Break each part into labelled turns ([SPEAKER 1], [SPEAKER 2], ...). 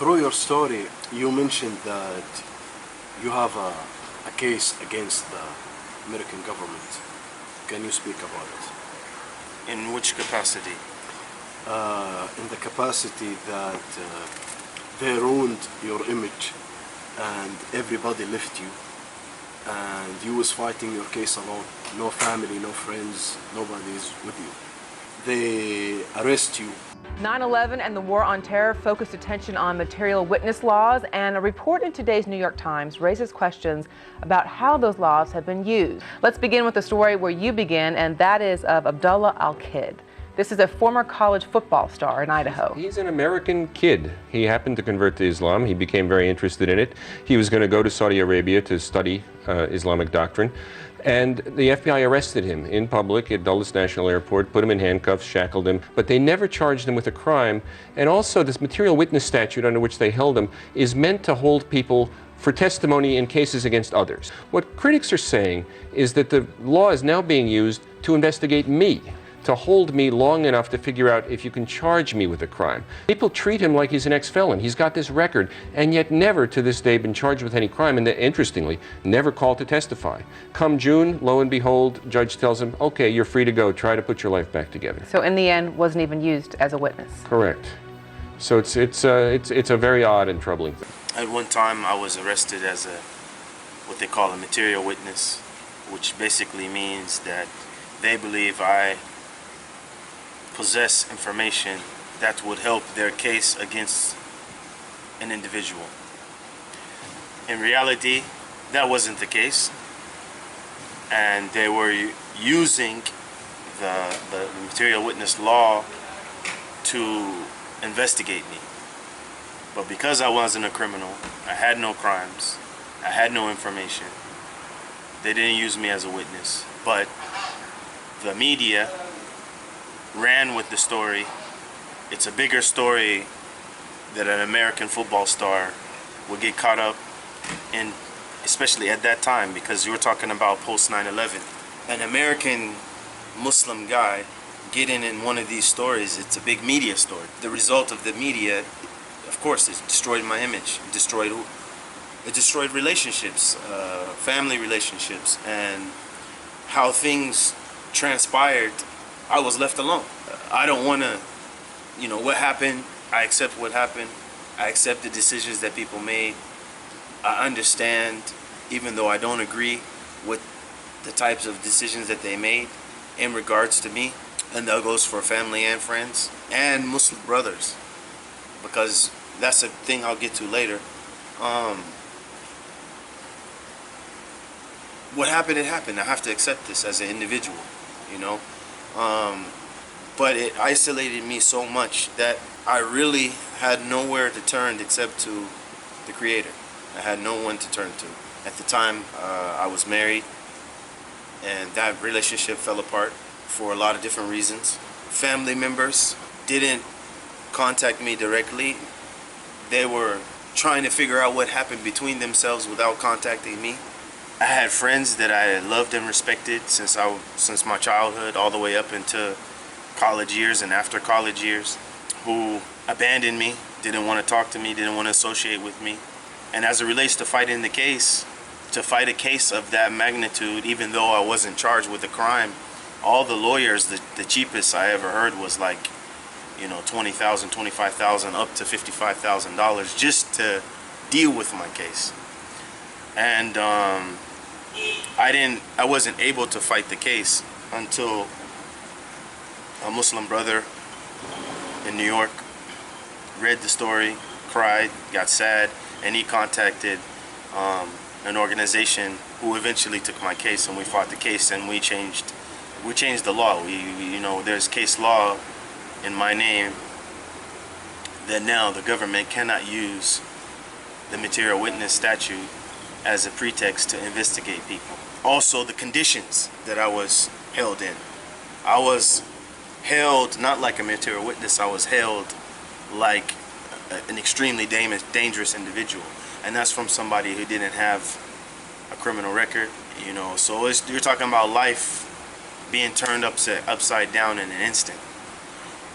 [SPEAKER 1] Through your story, you mentioned that you have a case against the American government. Can you speak about it?
[SPEAKER 2] In which capacity?
[SPEAKER 1] In the capacity that they ruined your image and everybody left you and you was fighting your case alone. No family, no friends, nobody is with you. They arrest you.
[SPEAKER 3] 9/11 and the war on terror focused attention on material witness laws, and a report in today's New York Times raises questions about how those laws have been used. Let's begin with the story where you begin, and that is of Abdullah al-Kid. This is a former college football star in Idaho.
[SPEAKER 4] He's an American kid. He happened to convert to Islam. He became very interested in it. He was going to go to Saudi Arabia to study Islamic doctrine. And the FBI arrested him in public at Dulles National Airport, put him in handcuffs, shackled him, but they never charged him with a crime. And also, this material witness statute under which they held him is meant to hold people for testimony in cases against others. What critics are saying is that the law is now being used to investigate me, to hold me long enough to figure out if you can charge me with a crime. People treat him like he's an ex-felon. He's got this record, and yet never to this day been charged with any crime, and interestingly, never called to testify. Come June, lo and behold, judge tells him, okay, you're free to go, try to put your life back together.
[SPEAKER 3] So in the end, wasn't even used as a witness.
[SPEAKER 4] Correct. So it's a very odd and troubling thing.
[SPEAKER 2] At one time, I was arrested as what they call a material witness, which basically means that they believe I possess information that would help their case against an individual. In reality, that wasn't the case, and they were using the material witness law to investigate me. But because I wasn't a criminal, I had no crimes, I had no information, they didn't use me as a witness. But the media ran with the story. It's a bigger story that an American football star would get caught up in, especially at that time, because you were talking about post 9/11. An American Muslim guy getting in one of these stories, it's a big media story. The result of the media, of course, it destroyed my image. It destroyed relationships, family relationships, and how things transpired. I was left alone. I don't want to, what happened, I accept what happened. I accept the decisions that people made. I understand, even though I don't agree with the types of decisions that they made in regards to me. And that goes for family and friends and Muslim brothers, because that's a thing I'll get to later. What happened, it happened. I have to accept this as an individual, but it isolated me so much that I really had nowhere to turn except to the Creator. I had no one to turn to. At the time, I was married, and that relationship fell apart for a lot of different reasons. Family members didn't contact me directly. They were trying to figure out what happened between themselves without contacting me. I had friends that I loved and respected since my childhood all the way up into college years and after college years, who abandoned me, didn't want to talk to me, didn't want to associate with me. And as it relates to fighting the case, to fight a case of that magnitude, even though I wasn't charged with a crime, all the lawyers, the cheapest I ever heard was like, $20,000, $25,000, up to $55,000 just to deal with my case. And I wasn't able to fight the case until a Muslim brother in New York, read the story, cried, got sad, and he contacted an organization who eventually took my case, and we fought the case, and we changed the law. You know, there's case law in my name that now the government cannot use the material witness statute as a pretext to investigate people. Also, the conditions that I was held in. I was held not like a material witness, I was held like an extremely dangerous individual. And that's from somebody who didn't have a criminal record, you know. So you're talking about life being turned upside down in an instant.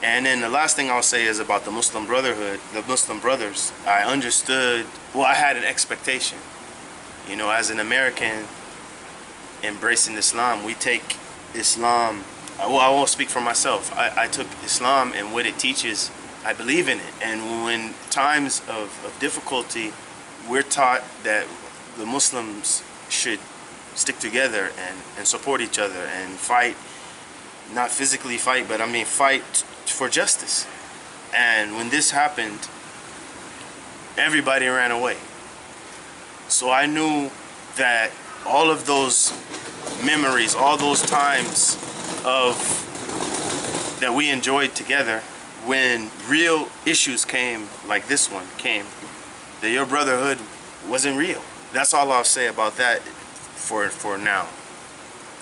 [SPEAKER 2] And then the last thing I'll say is about the Muslim Brotherhood, the Muslim Brothers. I understood, well, I had an expectation. You know, as an American embracing Islam, we take Islam, well, I won't speak for myself. I took Islam and what it teaches, I believe in it. And when times of difficulty, we're taught that the Muslims should stick together and support each other and fight, not physically fight, but I mean fight for justice. And when this happened, everybody ran away. So I knew that all of those memories, all those times that we enjoyed together, when real issues came, like this one came, that your brotherhood wasn't real. That's all I'll say about that for now.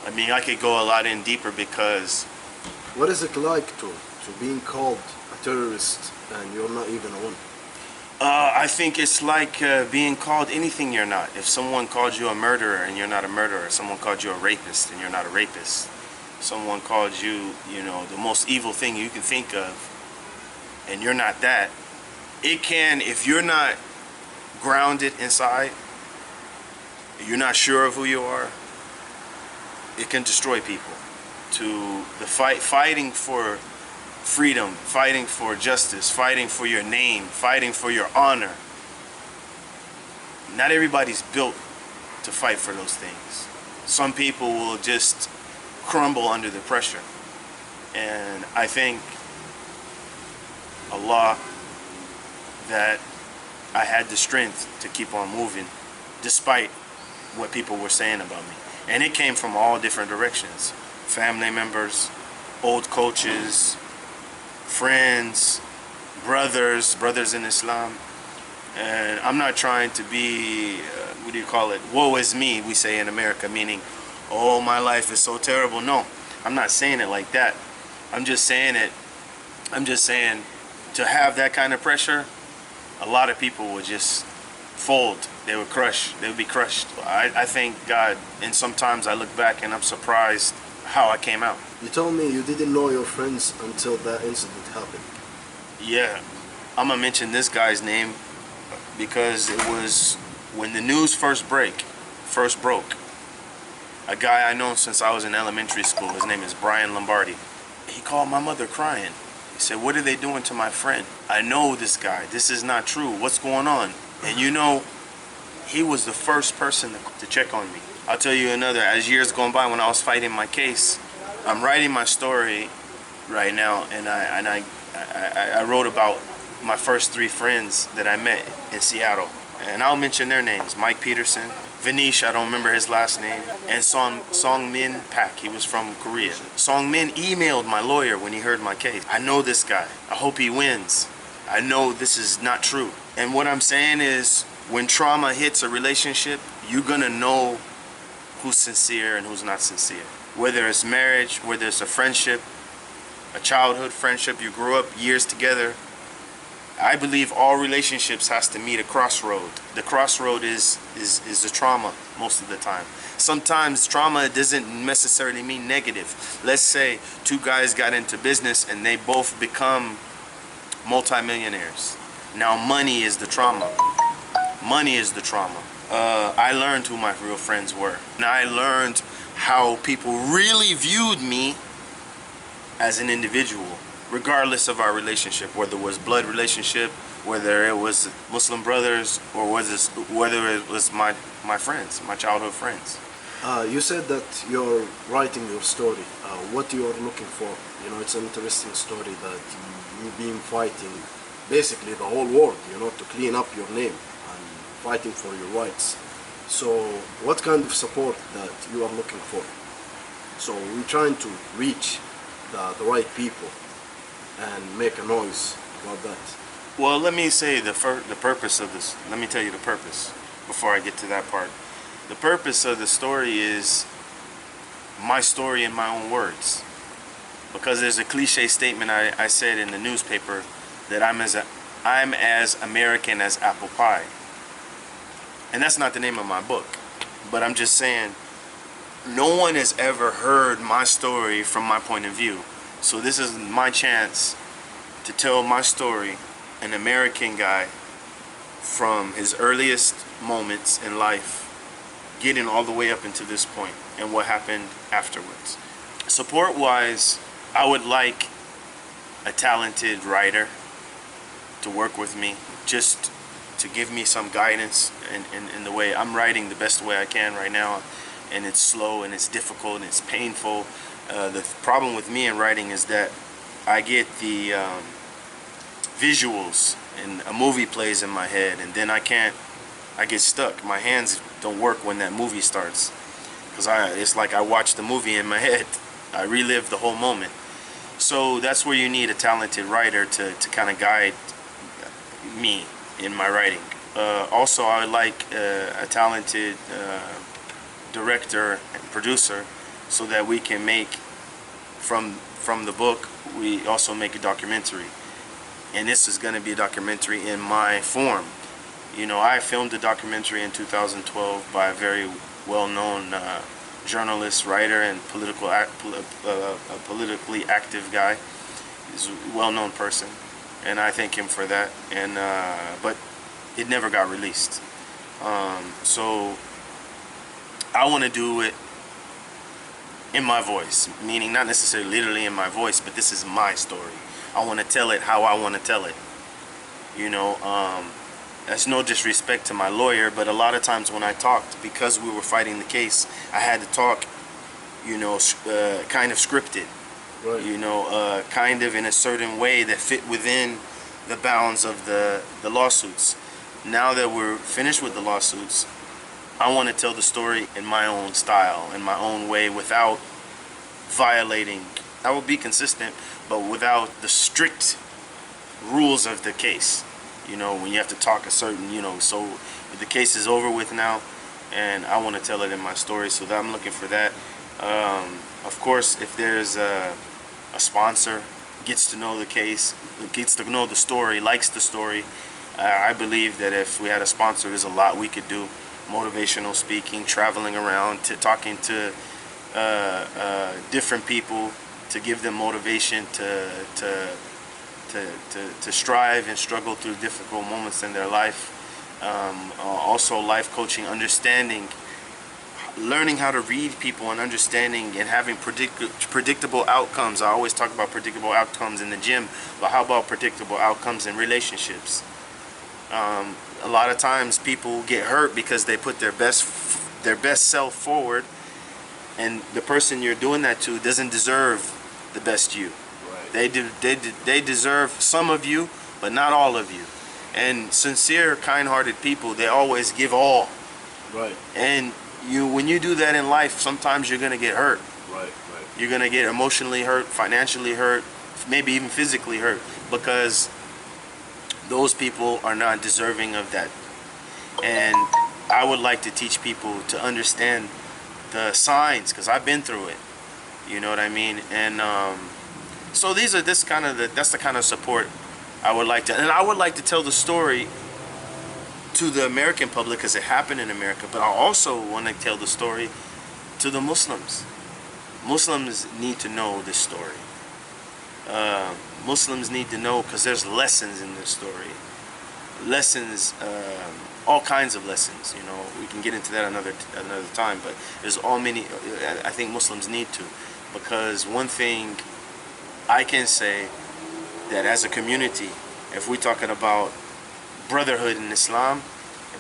[SPEAKER 2] I mean, I could go a lot in deeper because...
[SPEAKER 1] What is it like to being called a terrorist and you're not even one?
[SPEAKER 2] I think it's like being called anything you're not. If someone called you a murderer and you're not a murderer, someone called you a rapist and you're not a rapist, someone called you, you know, the most evil thing you can think of and you're not that, it can, if you're not grounded inside, you're not sure of who you are, it can destroy people. To the fighting for freedom, fighting for justice, fighting for your name, fighting for your honor. Not everybody's built to fight for those things. Some people will just crumble under the pressure. And I thank Allah that I had the strength to keep on moving despite what people were saying about me. And it came from all different directions. Family members, old coaches, friends, brothers in Islam. And I'm not trying to be, what do you call it? Woe is me, we say in America, meaning, oh, my life is so terrible. No, I'm not saying it like that. I'm just saying to have that kind of pressure, a lot of people would just fold. They would crush. They would be crushed. I thank God, and sometimes I look back and I'm surprised how I came out.
[SPEAKER 1] You told me you didn't know your friends until that incident happened.
[SPEAKER 2] Yeah, I'm gonna mention this guy's name because it was when the news first broke. A guy I know since I was in elementary school. His name is Brian Lombardi. He called my mother crying. He said, "What are they doing to my friend? I know this guy. This is not true. What's going on?" And you know, he was the first person to check on me. I'll tell you another. As years gone by, when I was fighting my case, I'm writing my story right now, and I wrote about my first 3 friends that I met in Seattle, and I'll mention their names: Mike Peterson, Vanish, I don't remember his last name, and Song Min Pak. He was from Korea. Song Min emailed my lawyer when he heard my case. I know this guy. I hope he wins. I know this is not true. And what I'm saying is, when trauma hits a relationship, you're gonna know who's sincere and who's not sincere. Whether it's marriage, whether it's a friendship, a childhood friendship, you grew up years together. I believe all relationships has to meet a crossroad. The crossroad is the trauma most of the time. Sometimes trauma doesn't necessarily mean negative. Let's say 2 guys got into business and they both become multimillionaires. Now money is the trauma. Money is the trauma. I learned who my real friends were. And I learned how people really viewed me as an individual, regardless of our relationship, whether it was blood relationship, whether it was Muslim brothers, or whether it was my friends, my childhood friends.
[SPEAKER 1] You said that you're writing your story. What you are looking for You know, it's an interesting story that you've been fighting basically the whole world, you know, to clean up your name and fighting for your rights. So what kind of support that you are looking for? So we're trying to reach the right people and make a noise about that.
[SPEAKER 2] Well, let me say the purpose of this. Let me tell you the purpose before I get to that part. The purpose of the story is my story in my own words. Because there's a cliche statement I said in the newspaper that I'm as American as apple pie. And that's not the name of my book. But I'm just saying, no one has ever heard my story from my point of view. So this is my chance to tell my story, an American guy from his earliest moments in life, getting all the way up into this point and what happened afterwards. Support-wise, I would like a talented writer to work with me, just to give me some guidance in the way I'm writing the best way I can right now. And it's slow and it's difficult and it's painful. The problem with me in writing is that I get the visuals and a movie plays in my head, and then I get stuck. My hands don't work when that movie starts, because it's like I watch the movie in my head. I relive the whole moment. So that's where you need a talented writer to kind of guide me in my writing. Also, I would like a talented director and producer, so that we can make from the book, we also make a documentary. And this is going to be a documentary in my form. You know, I filmed a documentary in 2012 by a very well-known journalist, writer, and politically active guy. He's a well-known person, and I thank him for that. And but it never got released. So I want to do it in my voice, meaning not necessarily literally in my voice, but this is my story. I want to tell it how I want to tell it. You know, that's no disrespect to my lawyer, but a lot of times when I talked, because we were fighting the case, I had to talk, you know, kind of scripted. Right. You know, kind of in a certain way that fit within the bounds of the lawsuits. Now that we're finished with the lawsuits, I want to tell the story in my own style, in my own way, without violating. I will be consistent, but without the strict rules of the case. You know, when you have to talk a certain, you know, so the case is over with now, and I want to tell it in my story, so that I'm looking for that. Of course, if there's a sponsor, gets to know the case, gets to know the story, likes the story, I believe that if we had a sponsor, there's a lot we could do. Motivational speaking, traveling around, talking to different people, to give them motivation to strive and struggle through difficult moments in their life. Also life coaching, understanding, learning how to read people and understanding and having predictable outcomes. I always talk about predictable outcomes in the gym, but how about predictable outcomes in relationships? A lot of times people get hurt because they put their best self forward, and the person you're doing that to doesn't deserve the best you. Right. They deserve some of you, but not all of you. And sincere, kind-hearted people, they always give all. Right. And when you do that in life, sometimes you're gonna get hurt. Right. You're gonna get emotionally hurt, financially hurt, maybe even physically hurt, because those people are not deserving of that. And I would like to teach people to understand the signs, because I've been through it. You know what I mean? And so that's the kind of support I would like to, and I would like to tell the story to the American public because it happened in America, but I also want to tell the story to the Muslims. Muslims need to know this story. Muslims need to know, because there's lessons in this story. Lessons, all kinds of lessons. You know, we can get into that another time. But there's I think Muslims need to, because one thing I can say, that as a community, if we're talking about brotherhood in Islam,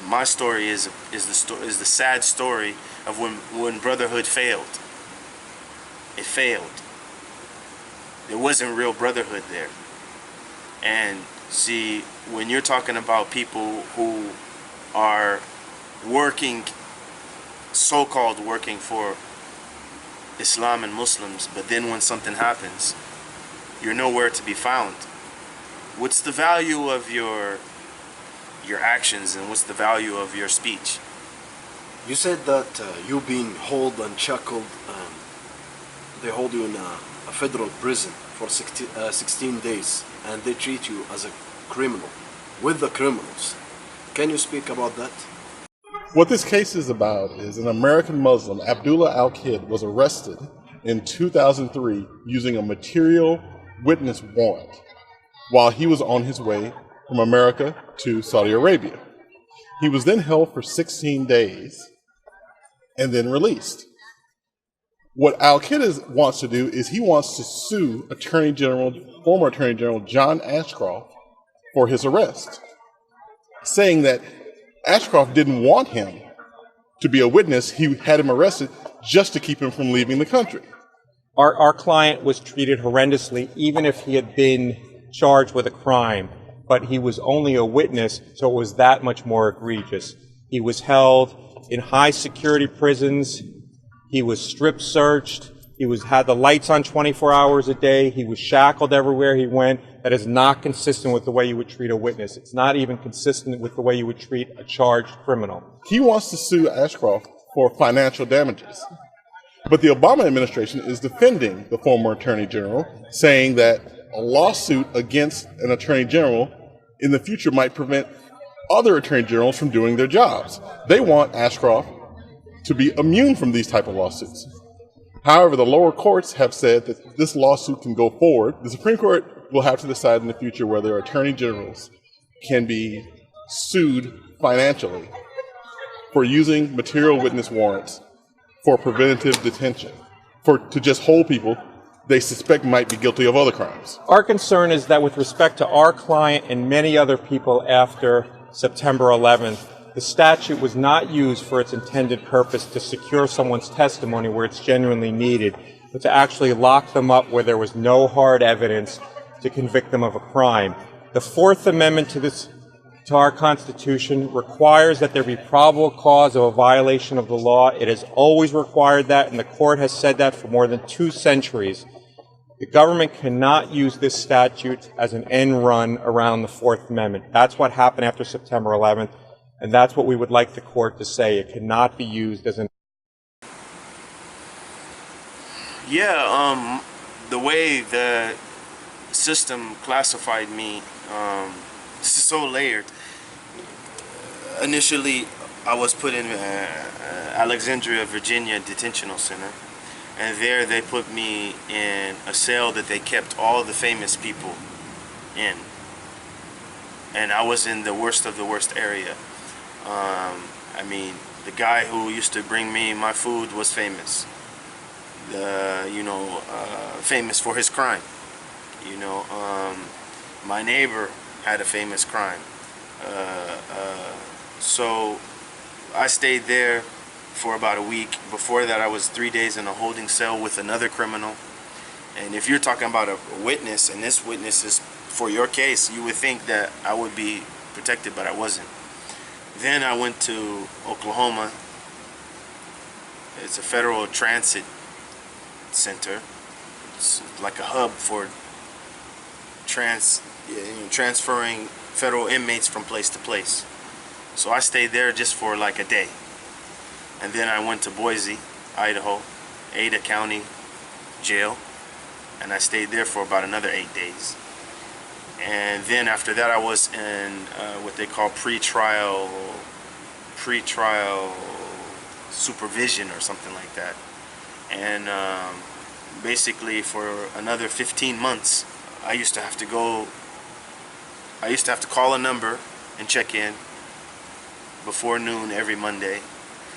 [SPEAKER 2] my story is the sad story of when brotherhood failed. It failed. There wasn't real brotherhood there. And see, when you're talking about people who are working, so-called working for Islam and Muslims, but then when something happens, you're nowhere to be found. What's the value of your actions, and what's the value of your speech?
[SPEAKER 1] You said that you being held and shackled, they hold you in a federal prison for 16 days, and they treat you as a criminal with the criminals. Can you speak about that?
[SPEAKER 5] What this case is about is an American Muslim, Abdullah al-Kid, was arrested in 2003 using a material witness warrant while he was on his way from America to Saudi Arabia. He was then held for 16 days and then released. What al-Kid wants to do is he wants to sue former Attorney General John Ashcroft for his arrest, saying that Ashcroft didn't want him to be a witness. He had him arrested just to keep him from leaving the country.
[SPEAKER 6] Our client was treated horrendously, even if he had been charged with a crime, but he was only a witness, so it was that much more egregious. He was held in high security prisons. He was strip searched. He had the lights on 24 hours a day. He was shackled everywhere he went. That is not consistent with the way you would treat a witness. It's not even consistent with the way you would treat a charged criminal.
[SPEAKER 5] He wants to sue Ashcroft for financial damages. But the Obama administration is defending the former Attorney General, saying that a lawsuit against an Attorney General in the future might prevent other Attorney Generals from doing their jobs. They want Ashcroft to be immune from these type of lawsuits. However, the lower courts have said that this lawsuit can go forward. The Supreme Court will have to decide in the future whether attorney generals can be sued financially for using material witness warrants for preventative detention, to just hold people they suspect might be guilty of other crimes.
[SPEAKER 6] Our concern is that with respect to our client and many other people after September 11th, the statute was not used for its intended purpose to secure someone's testimony where it's genuinely needed, but to actually lock them up where there was no hard evidence to convict them of a crime. The Fourth Amendment to our Constitution requires that there be probable cause of a violation of the law. It has always required that, and the court has said that for more than 2 centuries. The government cannot use this statute as an end run around the Fourth Amendment. That's what happened after September 11th. And that's what we would like the court to say. It cannot be used as an...
[SPEAKER 2] Yeah, the way the system classified me, this is so layered. Initially, I was put in Alexandria, Virginia Detentional Center. And there they put me in a cell that they kept all the famous people in. And I was in the worst of the worst area. I mean, the guy who used to bring me my food was famous. Famous for his crime. My neighbor had a famous crime. So I stayed there for about a week. Before that, I was 3 days in a holding cell with another criminal. And if you're talking about a witness, and this witness is for your case, you would think that I would be protected, but I wasn't. Then I went to Oklahoma. It's a federal transit center. It's like a hub for transferring federal inmates from place to place. So I stayed there just for like a day. And then I went to Boise, Idaho, Ada County Jail. And I stayed there for about another 8 days. And then after that, I was in what they call pre-trial supervision or something like that. And basically for another 15 months, I used to have to call a number and check in before noon every Monday.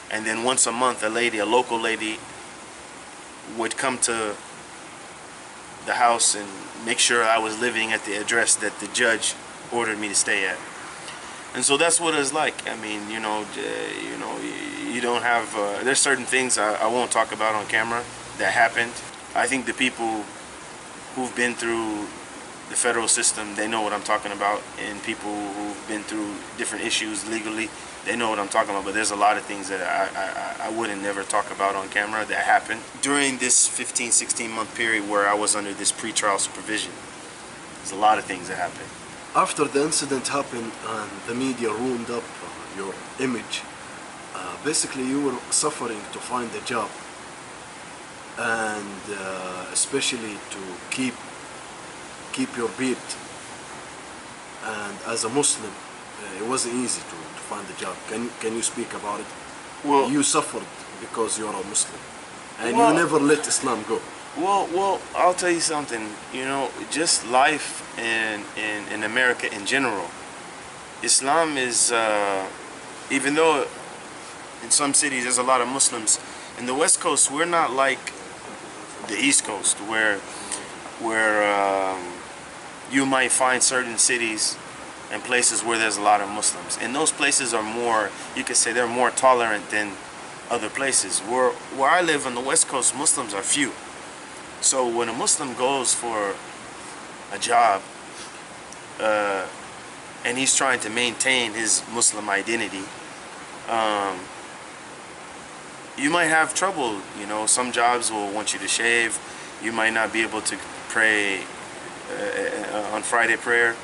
[SPEAKER 2] And then once a month, a local lady would come to the house and make sure I was living at the address that the judge ordered me to stay at. And so that's what it's like. I mean, you don't have, there's certain things I won't talk about on camera that happened. I think the people who've been through the federal system, they know what I'm talking about, and people who've been through different issues legally, they know what I'm talking about. But there's a lot of things that I wouldn't never talk about on camera that happened during this 15, 16-month period where I was under this pretrial supervision. There's a lot of things that happened.
[SPEAKER 1] After the incident happened and the media ruined up your image, basically you were suffering to find a job, and especially to keep your beat. And as a Muslim, it wasn't easy to find a job. Can you speak about it?
[SPEAKER 2] Well,
[SPEAKER 1] you suffered because you're a Muslim, and
[SPEAKER 2] well,
[SPEAKER 1] you never let Islam go.
[SPEAKER 2] Well, I'll tell you something. You know, just life in America in general. Islam is, even though in some cities there's a lot of Muslims, in the West Coast we're not like the East Coast, where you might find certain cities and places where there's a lot of Muslims. And those places are more, you could say they're more tolerant than other places. Where I live on the West Coast, Muslims are few. So when a Muslim goes for a job and he's trying to maintain his Muslim identity, you might have trouble. You know, some jobs will want you to shave. You might not be able to pray on Friday prayer.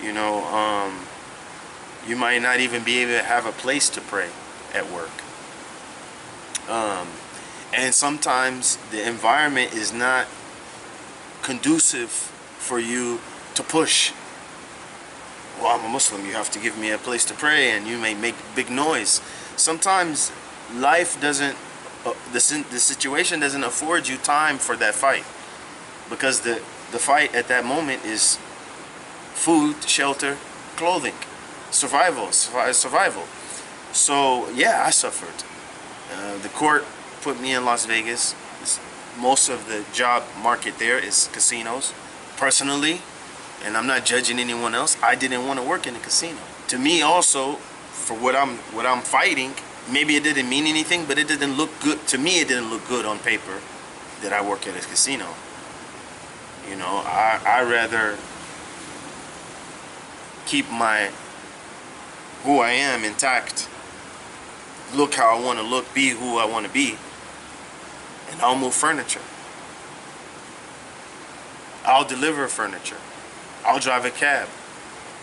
[SPEAKER 2] You know, you might not even be able to have a place to pray at work. And sometimes the environment is not conducive for you to push. Well, I'm a Muslim, you have to give me a place to pray, and you may make big noise. Sometimes life doesn't, the situation doesn't afford you time for that fight, because the fight at that moment is food, shelter, clothing, survival. So yeah, I suffered. The court put me in Las Vegas. Most of the job market there is casinos. Personally, and I'm not judging anyone else, I didn't want to work in a casino. To me also, for what I'm fighting, maybe it didn't mean anything, but it didn't look good. To me, it didn't look good on paper that I work at a casino. You know, I rather keep who I am intact, look how I want to look, be who I want to be, and I'll move furniture. I'll deliver furniture. I'll drive a cab.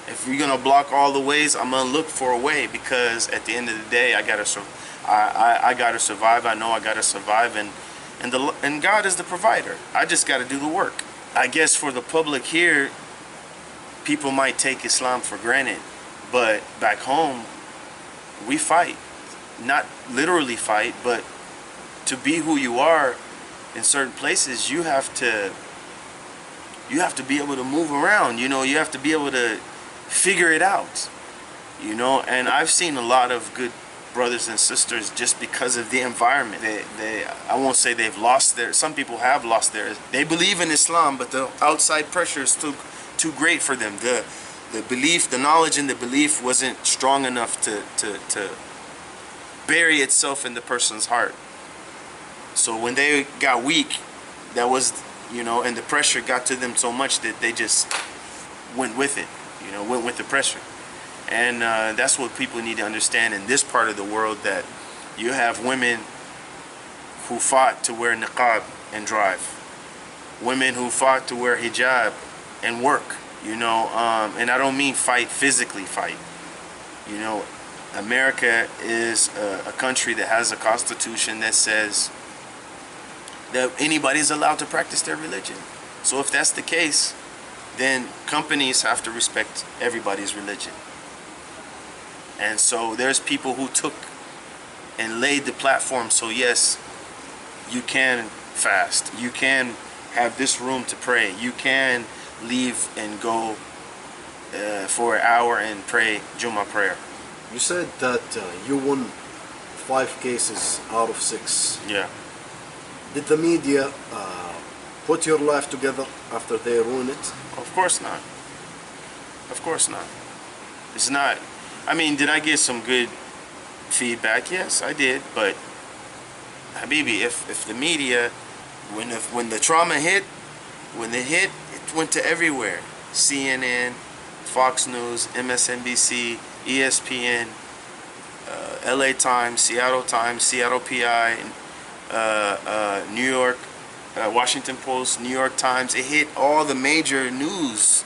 [SPEAKER 2] If we're gonna block all the ways, I'm gonna look for a way, because at the end of the day, I gotta survive. I know I gotta survive, and God is the provider. I just gotta do the work. I guess for the public here, people might take Islam for granted, but back home, we fight. Not literally fight, but to be who you are in certain places, you have to be able to move around. You know, you have to be able to figure it out. You know, and I've seen a lot of good brothers and sisters just because of the environment. I won't say they've lost some people have lost they believe in Islam, but the outside pressure is too great for them. The belief, the knowledge and the belief wasn't strong enough to bury itself in the person's heart. So when they got weak, that was, you know, and the pressure got to them so much that they just went with it, you know, went with the pressure. And that's what people need to understand in this part of the world, that you have women who fought to wear niqab and drive, women who fought to wear hijab and work, you know, and I don't mean fight physically fight. You know, America is a country that has a constitution that says that anybody's allowed to practice their religion. So if that's the case, then companies have to respect everybody's religion. And so there's people who took and laid the platform, so yes, you can fast, you can have this room to pray, you can leave and go for an hour and pray Jummah prayer.
[SPEAKER 1] You said that you won 5 cases out of 6.
[SPEAKER 2] Yeah.
[SPEAKER 1] Did the media put your life together after they ruined it?
[SPEAKER 2] Of course not. Of course not. It's not. I mean, did I get some good feedback? Yes, I did. But Habibi, if the media, when the trauma hit, When they hit, it went to everywhere. CNN, Fox News, MSNBC, ESPN, LA Times, Seattle PI, New York, Washington Post, New York Times. It hit all the major news.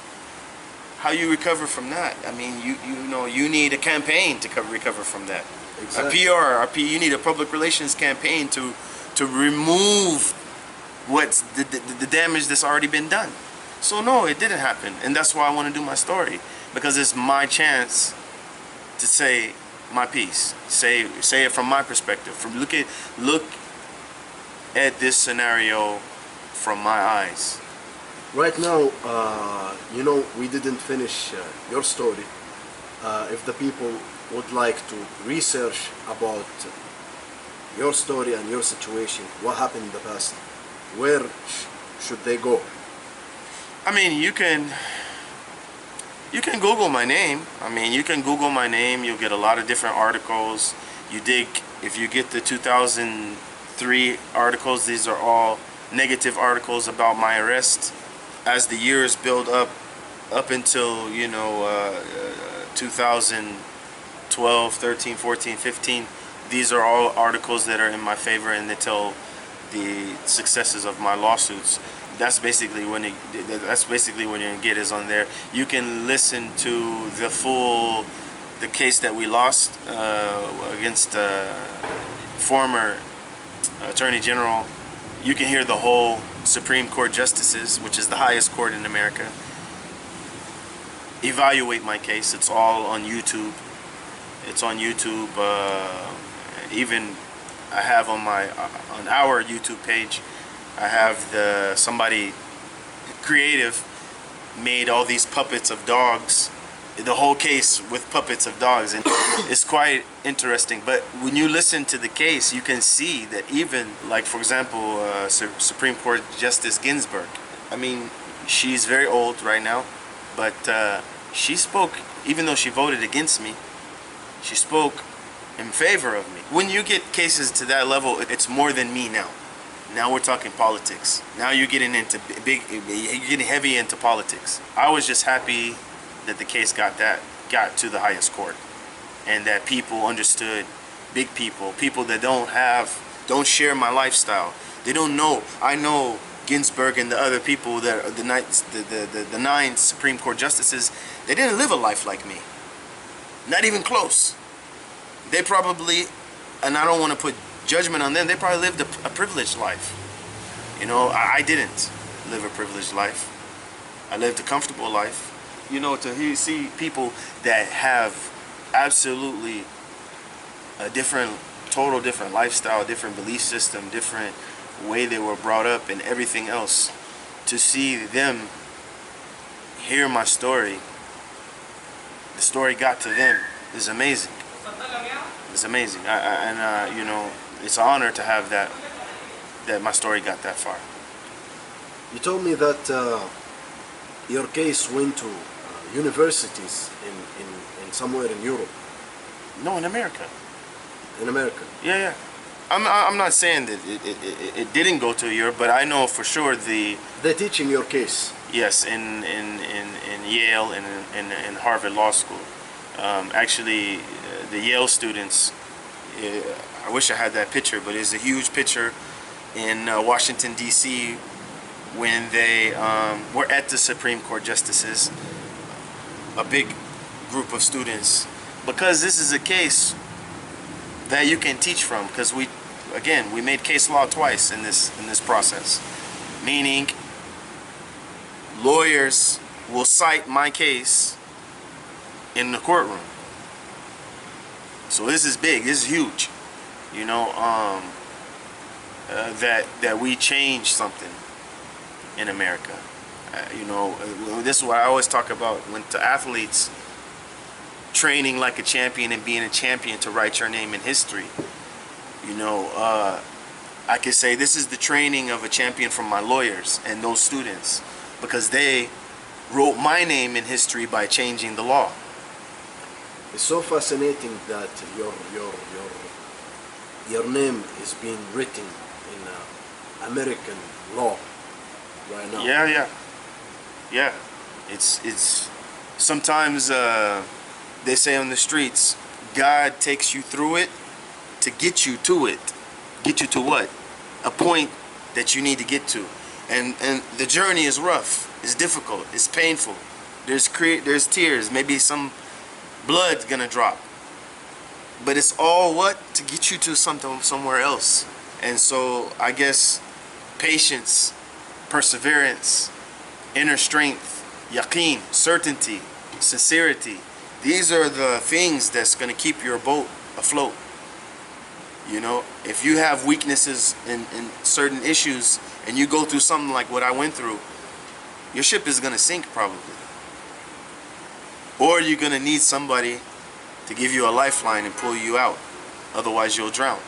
[SPEAKER 2] How you recover from that? I mean, you need a campaign to recover from that.
[SPEAKER 1] Exactly.
[SPEAKER 2] You need a public relations campaign to remove what's the damage that's already been done. So no, it didn't happen, and that's why I want to do my story, because it's my chance to say my piece, say it from my perspective, from look at this scenario from my eyes.
[SPEAKER 1] Right now, we didn't finish your story. If the people would like to research about your story and your situation, what happened in the past, where should they go?
[SPEAKER 2] I mean, you can Google my name. I mean, you can Google my name. You'll get a lot of different articles. If you get the 2003 articles, these are all negative articles about my arrest. As the years build up until 2012, 13, 14, 15, these are all articles that are in my favor, and they tell the successes of my lawsuits. That's basically when you're gonna get is on there. You can listen to the case that we lost against former Attorney General. You can hear the whole Supreme Court justices, which is the highest court in America, evaluate my case. It's all on YouTube. It's on YouTube. Even I have on our YouTube page, I have somebody creative made all these puppets of dogs, the whole case with puppets of dogs, and it's quite interesting. But when you listen to the case, you can see that even, like, for example, Supreme Court Justice Ginsburg, I mean, she's very old right now, but she spoke, even though she voted against me, she spoke in favor of me. When you get cases to that level, it's more than me now. Now we're talking politics. Now you're getting heavy into politics. I was just happy that the case got to the highest court, and that people understood, big people that don't share my lifestyle. They don't know. I know Ginsburg and the other people that are the 9 Supreme Court justices. They didn't live a life like me. Not even close. They probably, and I don't want to put judgment on them, they probably lived a privileged life. I didn't live a privileged life. I lived a comfortable life. To see people that have absolutely a total different lifestyle, different belief system, different way they were brought up and everything else, to see them hear my story, the story got to them, is amazing. It's amazing. It's an honor to have that my story got that far.
[SPEAKER 1] You told me that your case went to universities in somewhere in Europe.
[SPEAKER 2] No, in America.
[SPEAKER 1] In America.
[SPEAKER 2] Yeah. I'm not saying that it didn't go to Europe, but I know for sure
[SPEAKER 1] they're teaching your case.
[SPEAKER 2] Yes, in Yale and in Harvard Law School. Actually, the Yale students, I wish I had that picture, but it's a huge picture in Washington, D.C. when they were at the Supreme Court justices, a big group of students, because this is a case that you can teach from, because we made case law twice in this process, meaning lawyers will cite my case in the courtroom. So this is big, this is huge, that we change something in America. This is what I always talk about when to athletes, training like a champion and being a champion to write your name in history. I could say this is the training of a champion from my lawyers and those students, because they wrote my name in history by changing the law.
[SPEAKER 1] It's so fascinating that your name is being written in American law. right now.
[SPEAKER 2] Yeah. It's sometimes they say on the streets, God takes you through it to get you to it. Get you to what? A point that you need to get to. And the journey is rough. It's difficult. It's painful. There's tears. Maybe some blood's gonna drop. But it's all what? To get you to somewhere else. And so I guess patience, perseverance, inner strength, yaqeen, certainty, sincerity. These are the things that's gonna keep your boat afloat. You know, if you have weaknesses in certain issues and you go through something like what I went through, your ship is gonna sink probably. Or you're gonna need somebody to give you a lifeline and pull you out. Otherwise you'll drown.